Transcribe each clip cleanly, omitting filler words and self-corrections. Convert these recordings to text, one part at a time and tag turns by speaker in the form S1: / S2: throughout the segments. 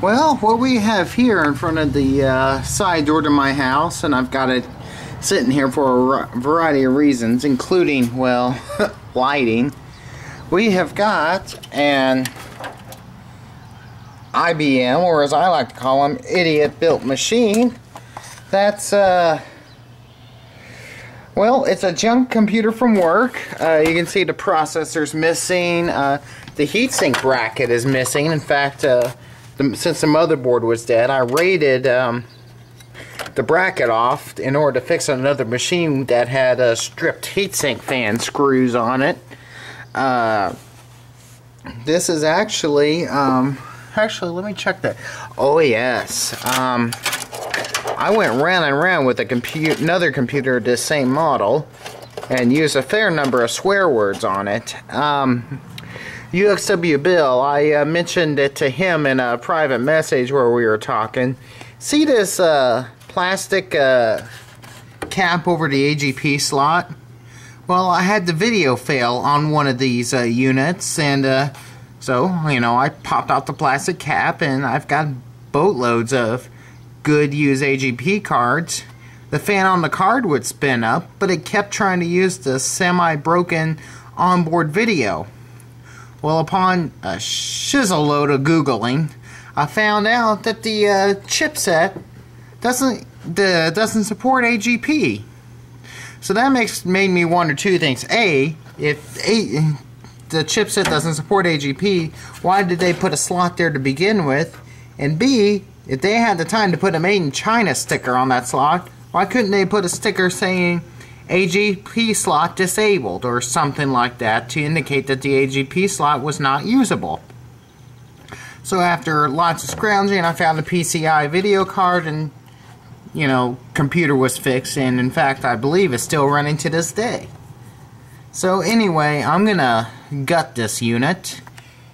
S1: Well, what we have here in front of the side door to my house, and I've got it sitting here for a variety of reasons, including, well, lighting. We have got an IBM, or as I like to call them, idiot-built machine. That's, well, it's a junk computer from work. You can see the processor's missing. The heatsink bracket is missing. In fact, since the motherboard was dead, I raided the bracket off in order to fix another machine that had stripped heatsink fan screws on it. This is actually, actually, let me check that. Oh yes, I went round and round with another computer of this same model and used a fair number of swear words on it. UXW Bill, I mentioned it to him in a private message where we were talking. See this plastic cap over the AGP slot? Well, I had the video fail on one of these units, and so, you know, I popped out the plastic cap, and I've got boatloads of good used AGP cards. The fan on the card would spin up, but it kept trying to use the semi-broken onboard video. Well, upon a shizzle load of Googling, I found out that the chipset doesn't support AGP. So that made me wonder two things. A, if the chipset doesn't support AGP, why did they put a slot there to begin with? And B, if they had the time to put a Made in China sticker on that slot, why couldn't they put a sticker saying AGP slot disabled or something like that to indicate that the AGP slot was not usable? So after lots of scrounging, I found a PCI video card, and, you know, computer was fixed, and in fact I believe it's still running to this day. So anyway, I'm gonna gut this unit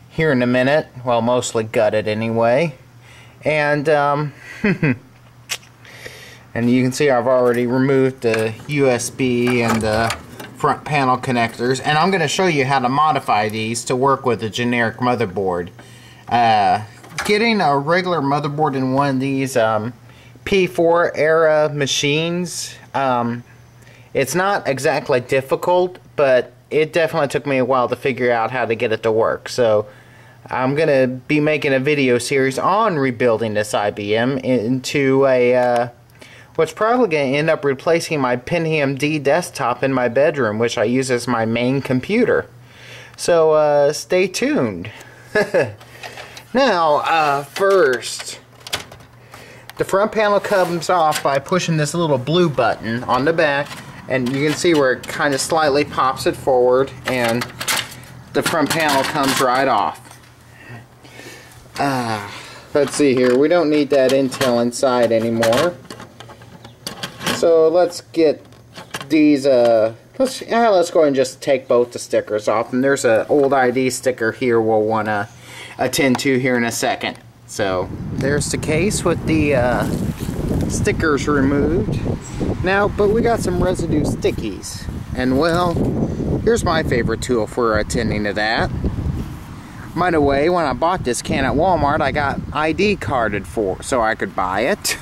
S1: here in a minute. Well, mostly gut it anyway. And and you can see I've already removed the USB and the front panel connectors, and I'm going to show you how to modify these to work with a generic motherboard. Getting a regular motherboard in one of these P4 era machines, it's not exactly difficult, but it definitely took me a while to figure out how to get it to work. So I'm going to be making a video series on rebuilding this IBM into a what's probably going to end up replacing my Pentium D desktop in my bedroom, which I use as my main computer. So stay tuned. Now, first, the front panel comes off by pushing this little blue button on the back, and you can see where it kind of slightly pops it forward, and the front panel comes right off. Let's see here, we don't need that Intel inside anymore. So let's get these, let's go ahead and just take both the stickers off. And there's an old ID sticker here we'll want to attend to here in a second. So there's the case with the stickers removed. Now, but we got some residue stickies. And well, here's my favorite tool for attending to that. By the way, when I bought this can at Walmart, I got ID carded for so I could buy it.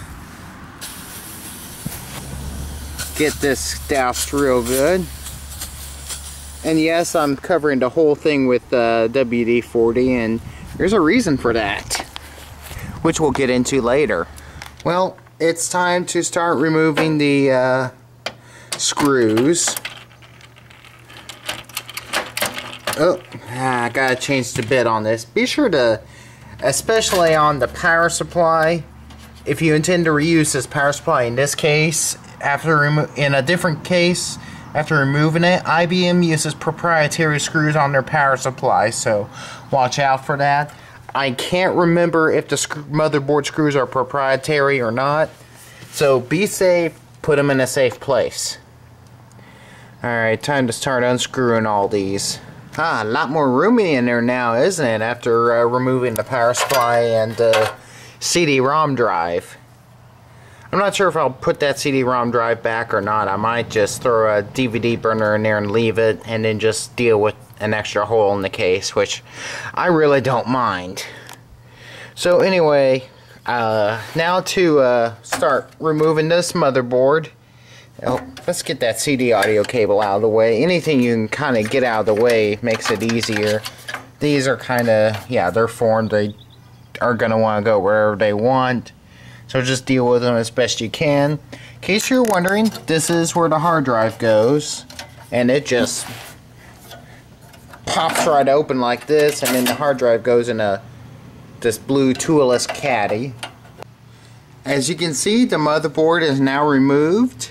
S1: Get this doused real good. And yes, I'm covering the whole thing with WD-40, and there's a reason for that, which we'll get into later. Well, it's time to start removing the screws. Oh, I gotta change the bit on this. Be sure to, especially on the power supply, if you intend to reuse this power supply in this case, in a different case, after removing it, IBM uses proprietary screws on their power supply, so watch out for that. I can't remember if the motherboard screws are proprietary or not, so be safe, put them in a safe place. Alright, time to start unscrewing all these. A lot more roomy in there now, isn't it, after removing the power supply and the CD-ROM drive. I'm not sure if I'll put that CD-ROM drive back or not. I might just throw a DVD burner in there and leave it, and then just deal with an extra hole in the case, which I really don't mind. So anyway, now to start removing this motherboard. Oh, let's get that CD audio cable out of the way. Anything you can kind of get out of the way makes it easier. These are kind of, yeah, they're formed. They are going to want to go wherever they want. So just deal with them as best you can. In case you're wondering, this is where the hard drive goes. And it just pops right open like this. And then the hard drive goes in this blue toolless caddy. As you can see, the motherboard is now removed.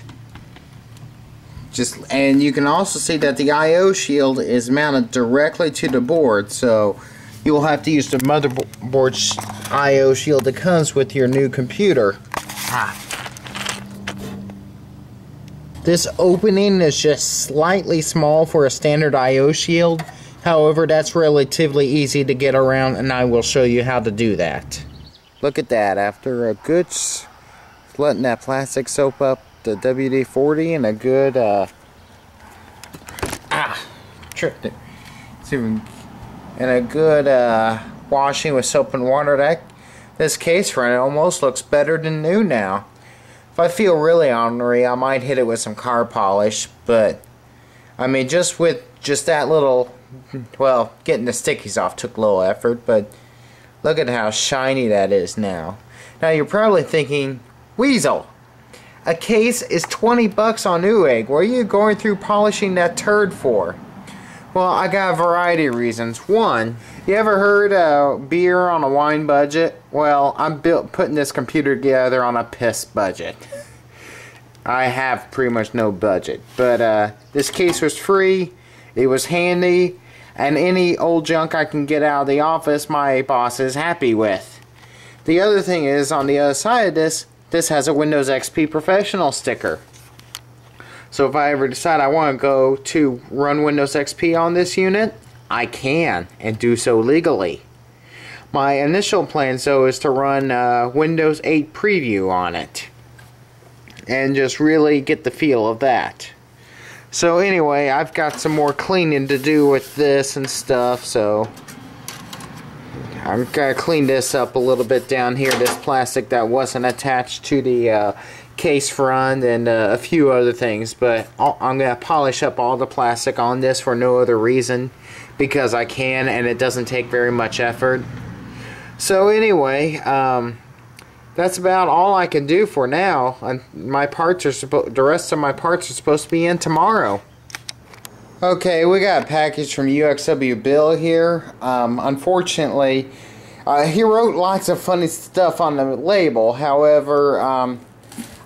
S1: And you can also see that the I/O shield is mounted directly to the board, so you'll have to use the motherboard I/O shield that comes with your new computer. This opening is just slightly small for a standard I/O shield. However, that's relatively easy to get around, and I will show you how to do that. Look at that. After a good letting that plastic soak up the WD-40 and a good tripped it. And a good washing with soap and water, this case front almost looks better than new now. If I feel really ornery, I might hit it with some car polish, but I mean, just that little, well, getting the stickies off took a little effort, but look at how shiny that is now. Now you're probably thinking, Weasel, a case is 20 bucks on Newegg. What are you going through polishing that turd for? Well, I got a variety of reasons. One, you ever heard beer on a wine budget? Well, I'm putting this computer together on a piss budget. I have pretty much no budget. But this case was free, it was handy, and any old junk I can get out of the office, my boss is happy with. The other thing is, on the other side of this has a Windows XP Professional sticker. So if I ever decide I want to go to run Windows XP on this unit, I can, and do so legally. My initial plan, though, is to run Windows 8 Preview on it, and just really get the feel of that. So anyway, I've got some more cleaning to do with this and stuff, so I'm going to clean this up a little bit down here, this plastic that wasn't attached to the case front, and a few other things, but I'm going to polish up all the plastic on this for no other reason, because I can, and it doesn't take very much effort. So anyway, that's about all I can do for now. My parts are the rest of my parts are supposed to be in tomorrow. Okay, we got a package from UXW Bill here. Unfortunately, he wrote lots of funny stuff on the label. However,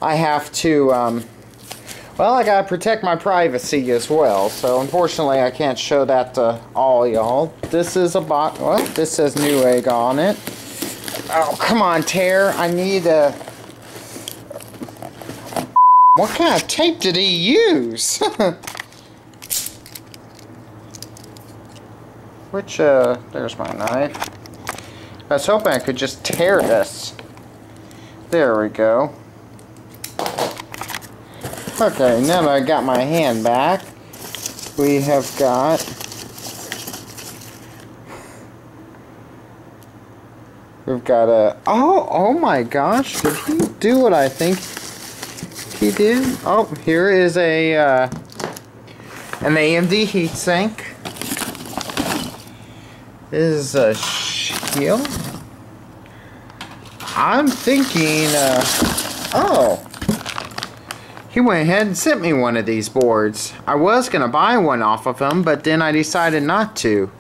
S1: I have to, well, I gotta protect my privacy as well. So unfortunately, I can't show that to all y'all. This is a box. Well, this says Newegg on it. Oh, come on, Tear. I need a. What kind of tape did he use? Which, there's my knife. I was hoping I could just tear this. There we go. Okay, now that I got my hand back, we have got a, oh my gosh, did he do what I think he did? Oh, here is a an AMD heatsink. This is a shield. I'm thinking, oh, he went ahead and sent me one of these boards. I was going to buy one off of him, but then I decided not to.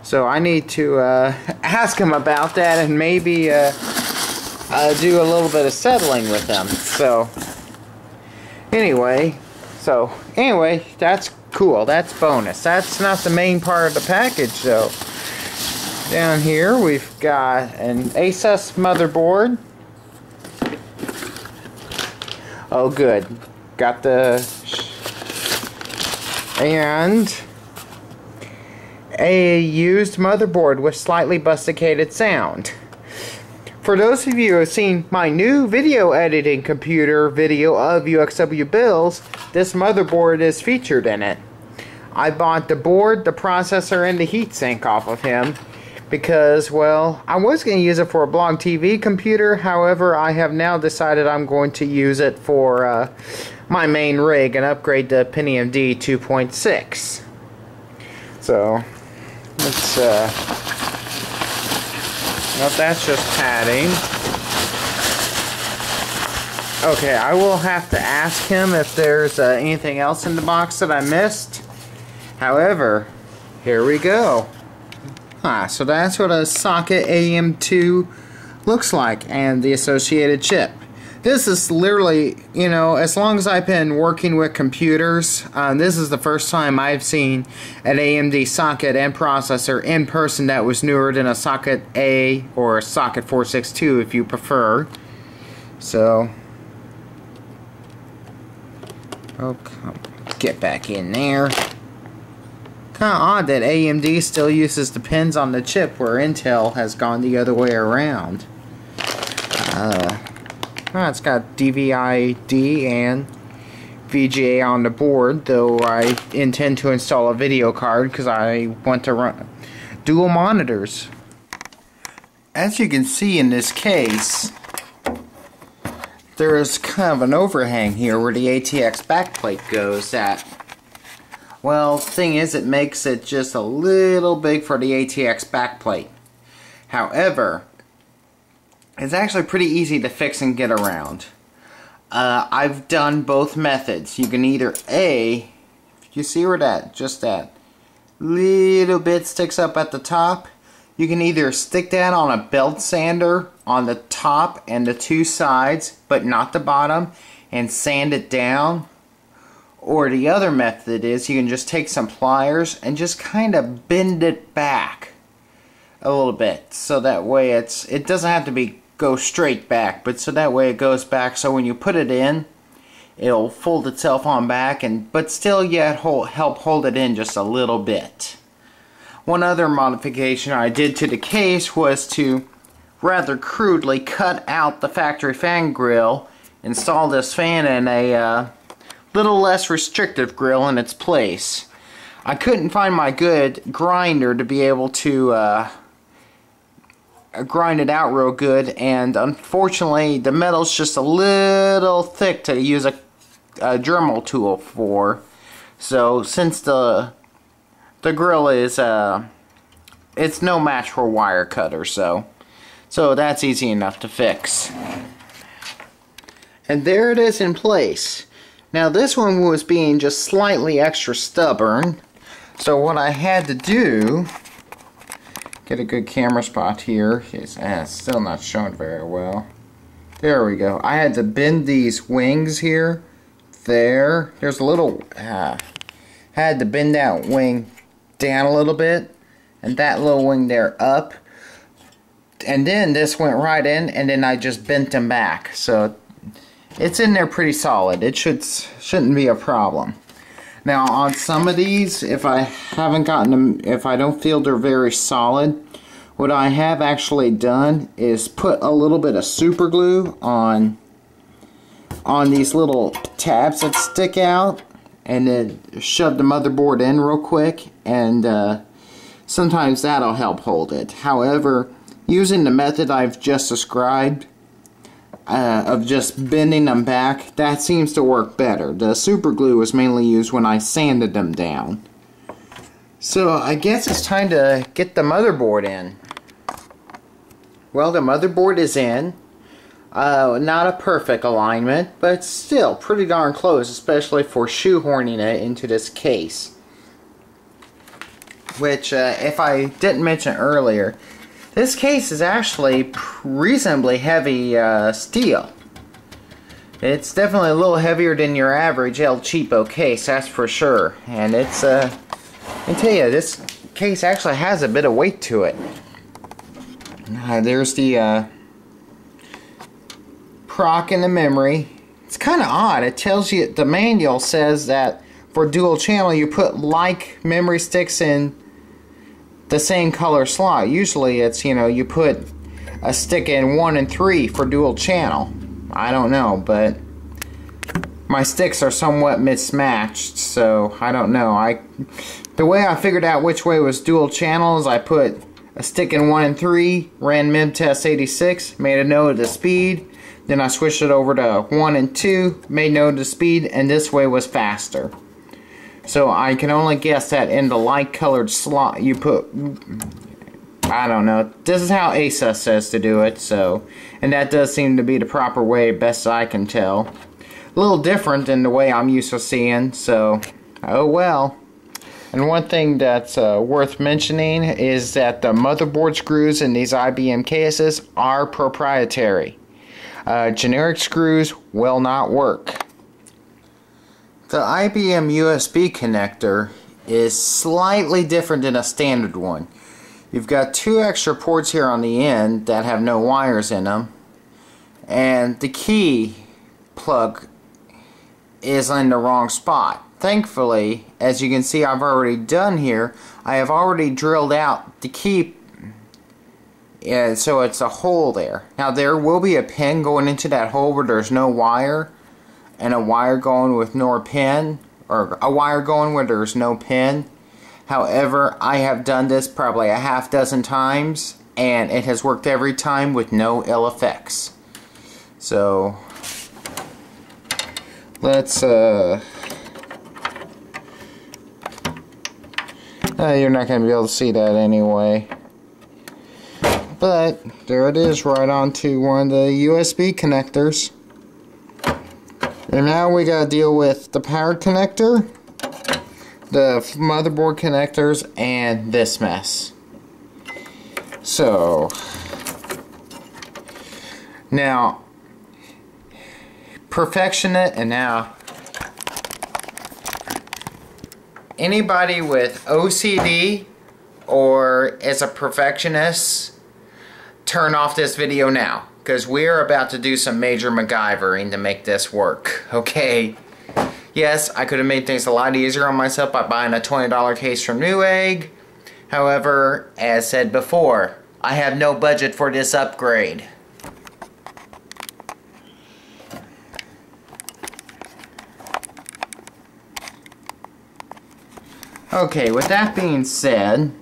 S1: So I need to ask him about that and maybe do a little bit of settling with him. So anyway, that's cool. That's bonus. That's not the main part of the package, though. Down here we've got an Asus motherboard. Oh, good. Got the and a used motherboard with slightly busticated sound. For those of you who have seen my new video editing computer video of UXW Bill's, this motherboard is featured in it. I bought the board, the processor, and the heatsink off of him. because, well, I was going to use it for a blog TV computer. However, I have now decided I'm going to use it for my main rig and upgrade to Phenom D 2.6. So let's nope, that's just padding. Okay, I will have to ask him if there's anything else in the box that I missed. However, here we go. So that's what a socket AM2 looks like, and the associated chip. This is literally, you know, as long as I've been working with computers, this is the first time I've seen an AMD socket and processor in person that was newer than a socket A or a socket 462 if you prefer. So, get back in there. Kind of odd that AMD still uses the pins on the chip where Intel has gone the other way around. It's got DVI-D and VGA on the board, though I intend to install a video card because I want to run dual monitors. As you can see in this case, there is kind of an overhang here where the ATX backplate goes that, well, thing is, it makes it just a little big for the ATX backplate. However, it's actually pretty easy to fix and get around. I've done both methods. You can either you see where that little bit sticks up at the top, you can either stick that on a belt sander on the top and the two sides, but not the bottom, and sand it down. Or the other method is you can just take some pliers and just kind of bend it back a little bit, so that way it doesn't have to go straight back, but so that way it goes back, so when you put it in, it'll fold itself on back, but still yet help hold it in just a little bit. One other modification I did to the case was to rather crudely cut out the factory fan grill, install this fan in a little less restrictive grill in its place. I couldn't find my good grinder to be able to grind it out real good, and unfortunately the metal's just a little thick to use a Dremel tool for. So since the grill is it's no match for a wire cutter, so that's easy enough to fix. And there it is in place. Now this one was being just slightly extra stubborn, so what I had to do, get a good camera spot here, it's still not showing very well. There we go. I had to bend these wings here, there's a little, I had to bend that wing down a little bit, and that little wing there up, and then this went right in, and then I just bent them back, so it's in there pretty solid. It shouldn't be a problem. Now on some of these, if I haven't gotten them, if I don't feel they're very solid, what I have actually done is put a little bit of super glue on these little tabs that stick out, and then shove the motherboard in real quick, and sometimes that'll help hold it. However, using the method I've just described, of just bending them back, that seems to work better. The super glue was mainly used when I sanded them down. So I guess it's time to get the motherboard in. Well, the motherboard is in. Not a perfect alignment, but still pretty darn close, especially for shoehorning it into this case. Which, if I didn't mention earlier, this case is actually reasonably heavy steel. It's definitely a little heavier than your average El Cheapo case, that's for sure. And it's, I can tell you, this case actually has a bit of weight to it. There's the proc and the memory. It's kind of odd. It tells you, the manual says that for dual channel you put like memory sticks in the same color slot. Usually it's, you know, you put a stick in 1 and 3 for dual channel. I don't know, but my sticks are somewhat mismatched, so I don't know. The way I figured out which way was dual channel is I put a stick in 1 and 3, ran mib test 86, made a note of the speed. Then I switched it over to 1 and 2, made note of the speed, and this way was faster. So I can only guess that in the light colored slot you put, I don't know, this is how Asus says to do it, so, and that does seem to be the proper way, best I can tell. A little different than the way I'm used to seeing, so, oh well. And one thing that's worth mentioning is that the motherboard screws in these IBM cases are proprietary. Generic screws will not work. The IBM USB connector is slightly different than a standard one. You've got 2 extra ports here on the end that have no wires in them, and the key plug is in the wrong spot. Thankfully, as you can see I've already done here, I have already drilled out the key, so it's a hole there. Now there will be a pin going into that hole where there's no wire, and a wire going with no pin, or a wire going where there's no pin. However, I have done this probably a half dozen times, and it has worked every time with no ill effects. So let's you're not going to be able to see that anyway. But there it is, right onto one of the USB connectors. And now we got to deal with the power connector, the motherboard connectors, and this mess. So now perfection it, and now anybody with OCD or is a perfectionist, turn off this video now, because we're about to do some major MacGyvering to make this work, okay? Yes, I could have made things a lot easier on myself by buying a $20 case from Newegg. However, as said before, I have no budget for this upgrade. Okay, with that being said,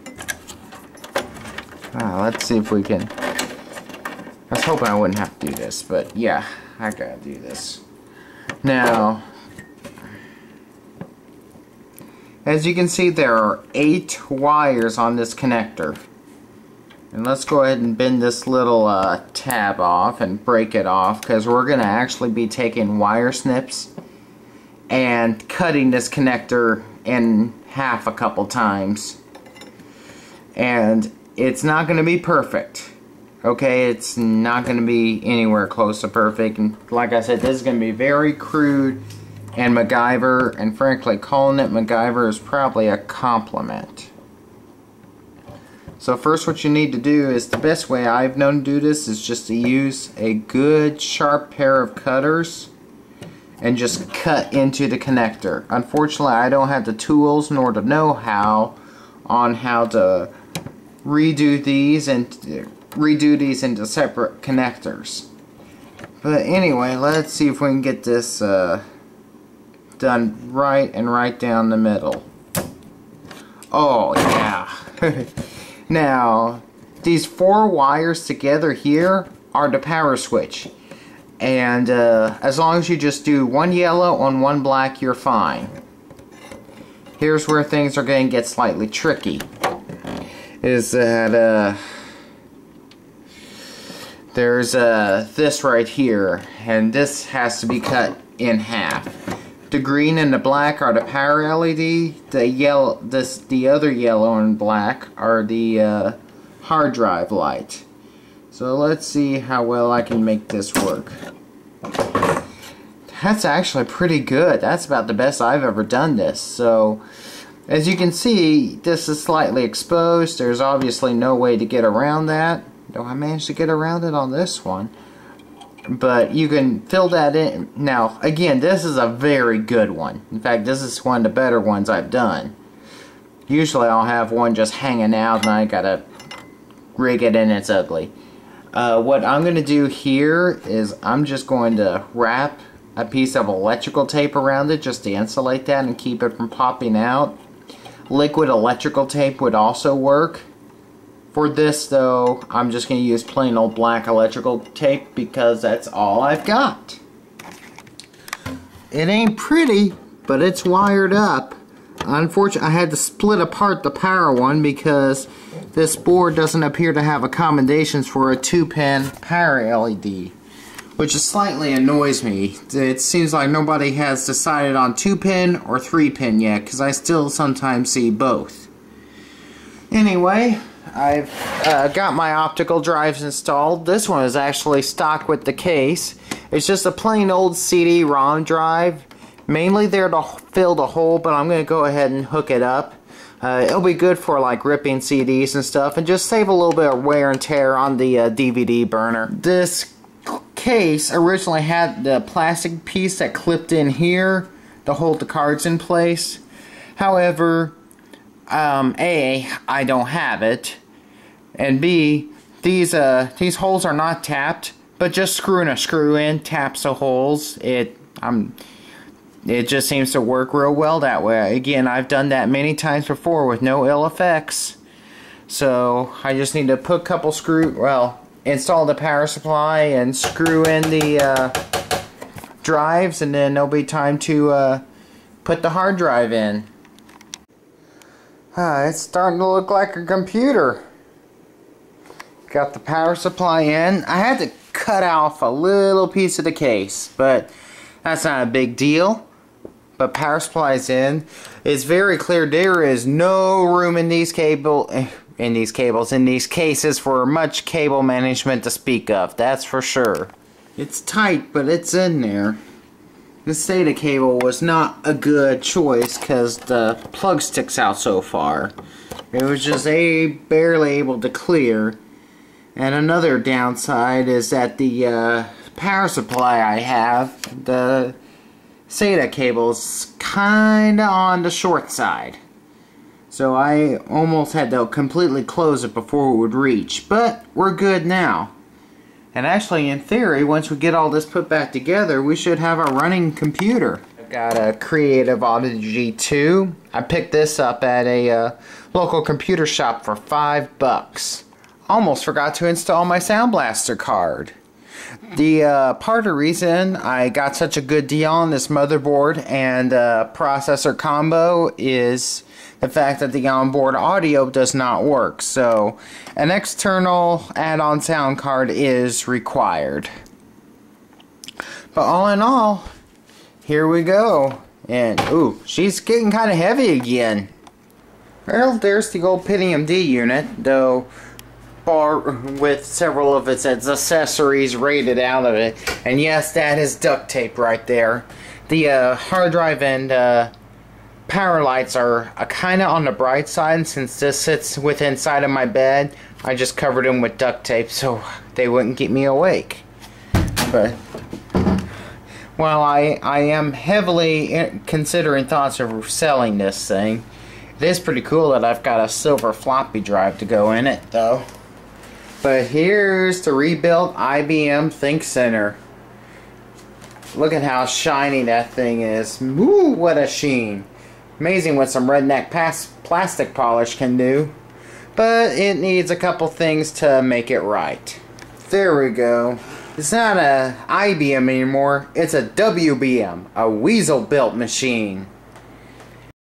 S1: let's see if we can. I was hoping I wouldn't have to do this, but yeah, I gotta do this. Now, as you can see, there are 8 wires on this connector. And let's go ahead and bend this little tab off and break it off, because we're gonna actually be taking wire snips and cutting this connector in half a couple times, and it's not going to be perfect, okay? It's not going to be anywhere close to perfect, and like I said, this is going to be very crude and MacGyver, and frankly calling it MacGyver is probably a compliment. So first, what you need to do is, the best way I've known to do this is just to use a good sharp pair of cutters and just cut into the connector. Unfortunately, I don't have the tools nor the know-how on how to redo these into separate connectors. But anyway, let's see if we can get this done right and right down the middle. Oh yeah. Now, these 4 wires together here are the power switch. And as long as you just do 1 yellow on 1 black, you're fine. Here's where things are going to get slightly tricky. Is that there's this right here, and this has to be cut in half. The green and the black are the power LED. The other yellow and black are the hard drive light. So let's see how well I can make this work. That's actually pretty good. That's about the best I've ever done this. So, as you can see, this is slightly exposed. There's obviously no way to get around that. Though I managed to get around it on this one. But you can fill that in. Now, again, this is a very good one. In fact, this is one of the better ones I've done. Usually I'll have one just hanging out and I gotta rig it and it's ugly. What I'm going to do here is I'm just going to wrap a piece of electrical tape around it just to insulate that and keep it from popping out. Liquid electrical tape would also work For this though, I'm just going to use plain old black electrical tape because that's all I've got. It ain't pretty, but it's wired up. Unfortunately, I had to split apart the power one because this board doesn't appear to have accommodations for a 2-pin power LED, which slightly annoys me. It seems like nobody has decided on 2-pin or 3-pin yet, because I still sometimes see both. Anyway, I've got my optical drives installed. This one is actually stock with the case. It's just a plain old CD-ROM drive, mainly there to fill the hole, but I'm going to go ahead and hook it up. It'll be good for like ripping CDs and stuff, and just save a little bit of wear and tear on the DVD burner. This case originally had the plastic piece that clipped in here to hold the cards in place. However, A, I don't have it, and B, these holes are not tapped, but just screwing a screw in taps the holes. It just seems to work real well that way. Again, I've done that many times before with no ill effects. So I just need to put a couple install the power supply and screw in the drives, and then there'll be time to put the hard drive in. It's starting to look like a computer. Got the power supply in. I had to cut off a little piece of the case, but that's not a big deal. But power supply's in. It's very clear there is no room in these cases for much cable management to speak of. That's for sure. It's tight, but it's in there. The SATA cable was not a good choice because the plug sticks out so far. It was just barely able to clear. And another downside is that the power supply I have, the SATA cable, is kinda on the short side. So I almost had to completely close it before it would reach. But we're good now. And actually, in theory, once we get all this put back together, we should have a running computer. I've got a Creative Odyssey 2. I picked this up at a local computer shop for $5. Almost forgot to install my Sound Blaster card. The part of the reason I got such a good deal on this motherboard and processor combo is the fact that the onboard audio does not work, so an external add-on sound card is required. But all in all, here we go. And ooh, she's getting kind of heavy again. Well, there's the old Phenom D unit, though with several of its accessories rated out of it. And yes, that is duct tape right there. The hard drive and power lights are kind of on the bright side. Since this sits within inside of my bed, I just covered them with duct tape so they wouldn't keep me awake. But while I am heavily considering thoughts of selling this thing, it is pretty cool that I've got a silver floppy drive to go in it though. But here's the rebuilt IBM ThinkCentre. Look at how shiny that thing is. Woo, what a sheen. Amazing what some redneck plastic polish can do. But it needs a couple things to make it right. There we go. It's not a IBM anymore. It's a WBM, a weasel built machine.